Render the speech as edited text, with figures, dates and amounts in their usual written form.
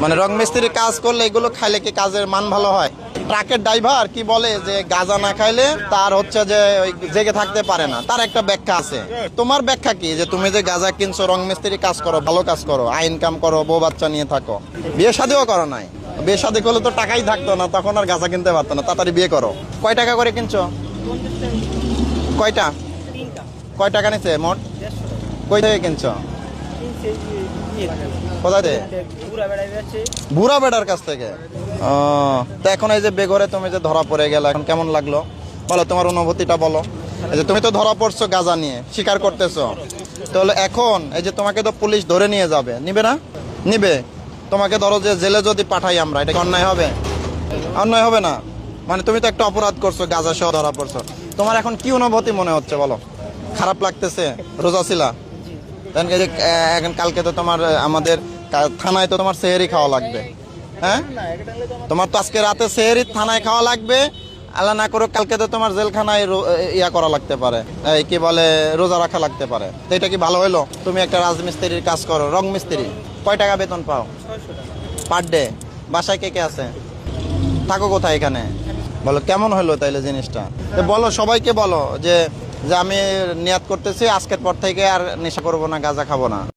মানে রং মিস্ত্রি কাজ করলে এগুলো খাইলে কি কাজের মান ভালো হয়? ট্রাকের ড্রাইভার কি বলে যে গাঁজা না খাইলে তার হচ্ছে যে ওই জেগে থাকতে পারে না, তার একটা ব্যাখ্যা আছে। তোমার ব্যাখ্যা কি যে তুমি যে গাঁজা কিনছো, রং মিস্ত্রি কাজ করো, ভালো কাজ করো, ইনকাম করো, বউ বাচ্চা নিয়ে থাকো, বিয়ে শাদিও করো নাই? বিয়ে শাদি করলে তো টাকাই থাকতো না, তখন আর গাঁজা কিনতে পারতো না, তাড়াতাড়ি বিয়ে করো। কয় টাকা করে কিনছো? কয়টা? কয় টাকা নিচ্ছে মোট? কই থেকে কিনছো? কোথা থেকে? বুড়া বেটার কাছ থেকে। ও, তো এখন এই যে বেঘরে তুমি যে ধরা পড়ে গেল, এখন কেমন লাগলো বলো, তোমার অনুভূতিটা বলো। এই যে তুমি তো ধরা পড়ছো গাঁজা নিয়ে, স্বীকার করতেছো, তাহলে এখন এই যে তোমাকে তো পুলিশ ধরে নিয়ে যাবে, নিবে না? নিবে। তোমাকে ধরো যে জেলে যদি পাঠাই আমরা, এটা কি অন্যায় হবে? অন্যায় হবে না? মানে তুমি তো একটা অপরাধ করছো, গাঁজা সহ ধরা পড়ছো, তোমার এখন কি অনুভূতি মনে হচ্ছে বলো? খারাপ লাগতেছে? রোজা ছিলা? এখন কালকে তো তোমার আমাদের থানায় তো তোমার সেহেরি খাওয়া লাগবে। হ্যাঁ, তোমার তো আজকে রাতে সেহেরি থানায় খাওয়া লাগবে। আল্লাহ না করো কালকে তো তোমার জেলখানায় ইয়া করা লাগতে পারে, এই কি বলে, রোজা রাখা লাগতে পারে। তো এটা কি ভালো হইলো? তুমি একটা রাজমিস্ত্রির কাজ করো, রং মিস্ত্রি, কয় টাকা বেতন পাও পার ডে? বাসায় কে কে আছে? থাকো কোথায় এখানে? বলো কেমন হলো তাইলে জিনিসটা? বলো সবাইকে, বলো যে যে আমি নিয়াত করতেছি আজকের পর থেকে আর নেশা করবো না, গাঁজা খাবো না।